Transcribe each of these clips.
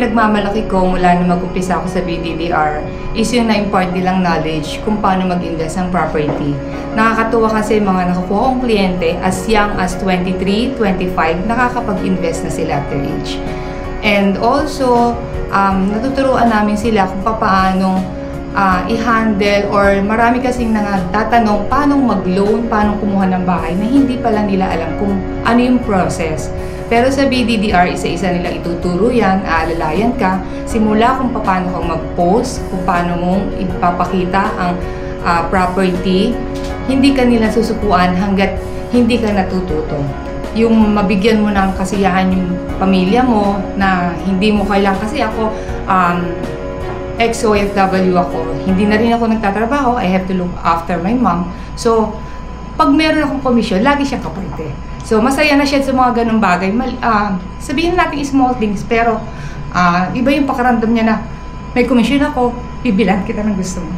pinagmamalaki ko mula na mag-umpisa ako sa BDDR is yung na-impart nilang knowledge kung paano mag-invest ng property. Nakakatuwa kasi mga nakukuha kong kliyente as young as 23, 25, nakakapag-invest na sila at their age. And also, natuturuan namin sila kung paano i-handle, or marami kasing nagtatanong paano mag-loan, paano kumuha ng bahay na hindi pala nila alam kung ano yung process. Pero sa BDDR, isa-isa nila ituturo yan, aalalayan ka, simula kung paano kang mag-post, kung paano mong ipapakita ang property, hindi ka nila susukuan hanggat hindi ka natututo. Yung mabigyan mo ng kasiyahan yung pamilya mo, na hindi mo kailangan, kasi ako, ex-OFW ako, hindi na rin ako nagtatrabaho, I have to look after my mom. So, pag meron akong komisyon, lagi siyang kaparte. So, masaya na siya sa mga ganung bagay. Sabihin natin small things, pero iba yung pakaramdam niya na may komisyon ako, bibilan kita ng gusto mo.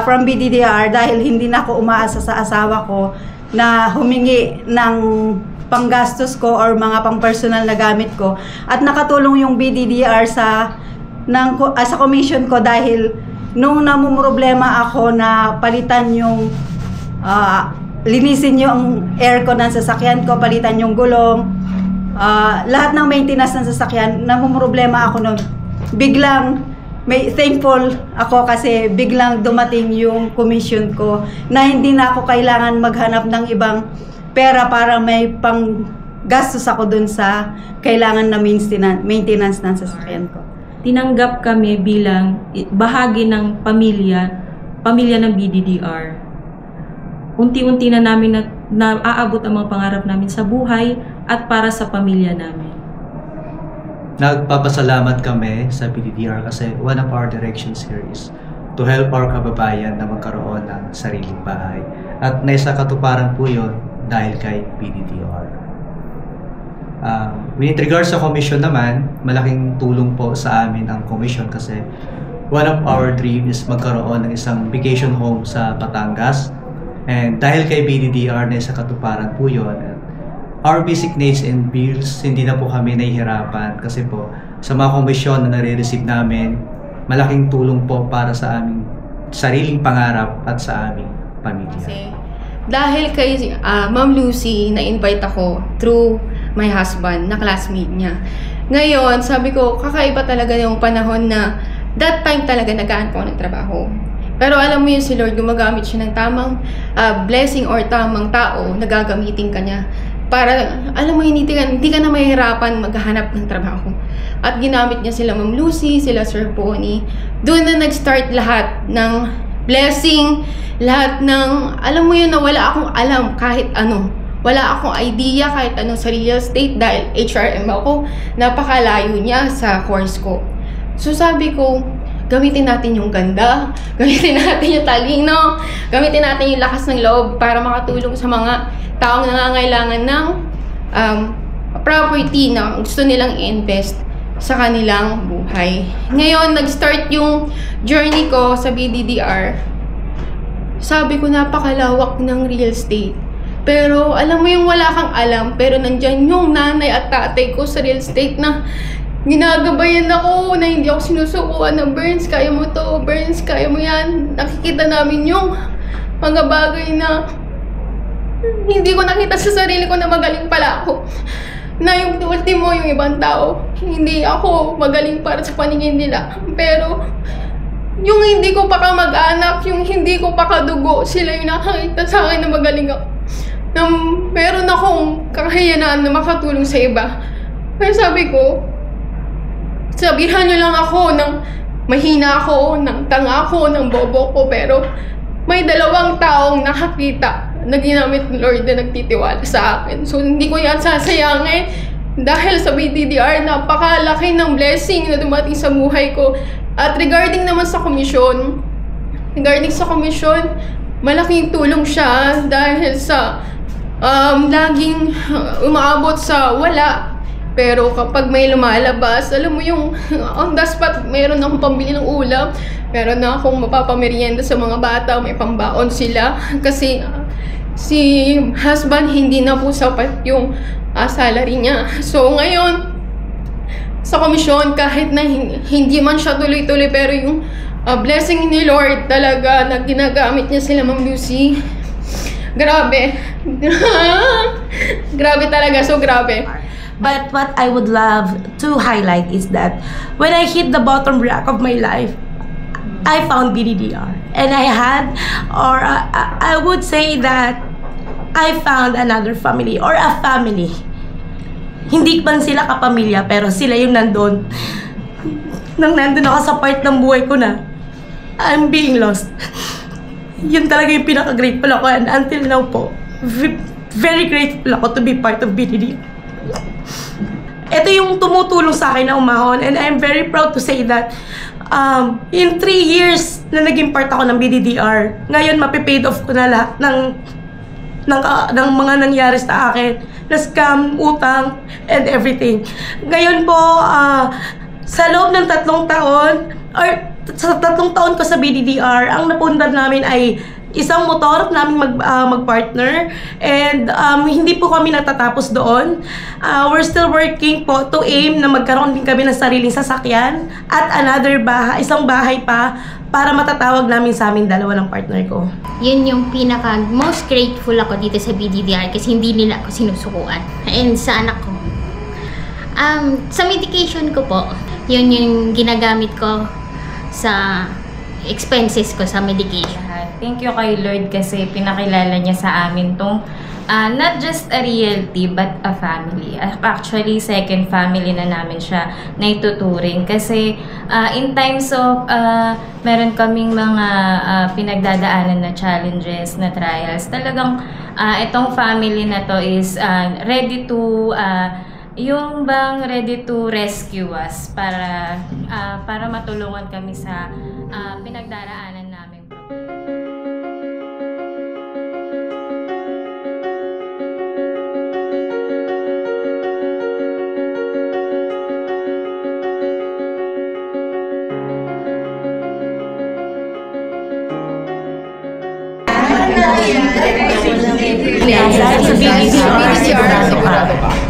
From BDDR, dahil hindi na ako umaasa sa asawa ko na humingi ng panggastos ko or mga pang-personal na gamit ko, at nakatulong yung BDDR sa commission ko, dahil nung namumroblema ako na palitan yung linisin yung aircon ng sasakyan ko, palitan yung gulong, lahat ng maintenance ng sasakyan, namumroblema ako nun. Biglang thankful ako kasi biglang dumating yung commission ko na hindi na ako kailangan maghanap ng ibang pera para may panggastos ako dun sa kailangan na maintenance ng sasakyan ko. Tinanggap kami bilang bahagi ng pamilya ng BDDR. Unti-unti na namin naaabot ang mga pangarap namin sa buhay at para sa pamilya namin. Nagpapasalamat kami sa BDDR kasi one of our directions here is to help our kababayan na magkaroon ng sariling bahay. At naisa katuparan po yun dahil kay BDDR. With regards sa commission naman, malaking tulong po sa amin ang commission kasi one of our dreams is magkaroon ng isang vacation home sa Batangas. And dahil kay BDDR na sa katuparan po yun, our basic needs and bills, hindi na po kami nahihirapan kasi po sa mga komisyon na nare-receive namin, malaking tulong po para sa aming sariling pangarap at sa aming pamilya. Kasi dahil kay Ma'am Lucy, na-invite ako through my husband, na classmate niya. Ngayon, sabi ko, kakaiba talaga yung panahon na that time talaga nag-aan ko ng trabaho. Pero alam mo yun, si Lord, gumagamit siya ng tamang blessing or tamang tao na gagamitin ka niya. Para, alam mo, hindi ka na mahihirapan maghahanap ng trabaho. At ginamit niya sila Ma'am Lucy, sila Sir Pony. Doon na nag-start lahat ng blessing, lahat ng, alam mo yun, na wala akong alam kahit ano. Wala akong idea kahit ano sa real estate dahil HRM ako. Napakalayo niya sa course ko. So sabi ko, gamitin natin yung ganda, gamitin natin yung talino, gamitin natin yung lakas ng loob para makatulong sa mga taong nangangailangan ng property na gusto nilang i-invest sa kanilang buhay. Ngayon, nag-start yung journey ko sa BDDR. Sabi ko, napakalawak ng real estate. Pero, alam mo yung wala kang alam, pero nandyan yung nanay at tatay ko sa real estate na ginagabayan ako, na hindi ako sinusukuan na Burns, kaya mo to, Burns, kaya mo yan. Nakikita namin yung mga bagay na hindi ko nakita sa sarili ko na magaling pala ako. Na yung ultimo, yung ibang tao, hindi ako magaling para sa paningin nila. Pero, yung hindi ko pa kamag-anak, yung hindi ko pa kadugo, sila yung nakakita sa akin na magaling ako. Na meron akong kakayanan na makatulong sa iba. Kaya sabi ko, sabihan nyo lang ako ng mahina ako, ng tanga ako, ng bobo ko, pero may dalawang taong nakakita na ginamit ng Lord na nagtitiwala sa akin. So, hindi ko yan sasayangin dahil sa BDDR, napakalaki ng blessing na dumating sa buhay ko. At regarding naman sa komisyon, malaking tulong siya dahil sa laging umaabot sa wala. Pero kapag may lumalabas, alam mo yung on the spot, mayroon akong pambili ng ulam, meron na akong mapapamerienda sa mga bata, may pambaon sila. Kasi si husband, hindi na po sapat yung salary niya. So ngayon, sa komisyon kahit na hindi man siya tuloy-tuloy, pero yung blessing ni Lord talaga na ginagamit niya sila, Ma'am Lucy. Grabe. Grabe talaga, so grabe. But what I would love to highlight is that when I hit the bottom rock of my life, I found BDDR. And I had, or I would say that I found another family or a family. Hindi man sila kapamilya, pero sila yung nandun. Nang nandun ako sa part ng buhay ko na I'm being lost. Yun talaga yung pinaka-grateful ako, and until now po, very grateful ako to be part of BDDR. Ito yung tumutulong sa akin na umahon, and I'm very proud to say that in 3 years na naging part ako ng BDDR, ngayon mapipaid off ko na lahat ng mga nangyari sa akin, na scam, utang, and everything. Ngayon po, sa loob ng 3 taon, or sa 3 taon ko sa BDDR, ang napundar namin ay isang motor namin mag-partner, and hindi po kami natatapos doon. We're still working po to aim na magkaroon din kami ng sariling sasakyan at another bahay, isang bahay pa para matatawag namin sa amin dalawa ng partner ko. Yun yung pinaka most grateful ako dito sa BDDR kasi hindi nila ako sinusukuan. And sa anak ko. Sa medication ko po, yun yung ginagamit ko sa expenses ko sa medication. Thank you kay Lord kasi pinakilala niya sa amin tong not just a realty but a family. Actually, second family na namin siya na ituturing kasi in times of meron kaming mga pinagdadaanan na challenges, na trials. Talagang itong family na to is ready to yung bang ready to rescue us para matulungan kami sa pinagdaraanan namin. BDDR sigurado pa.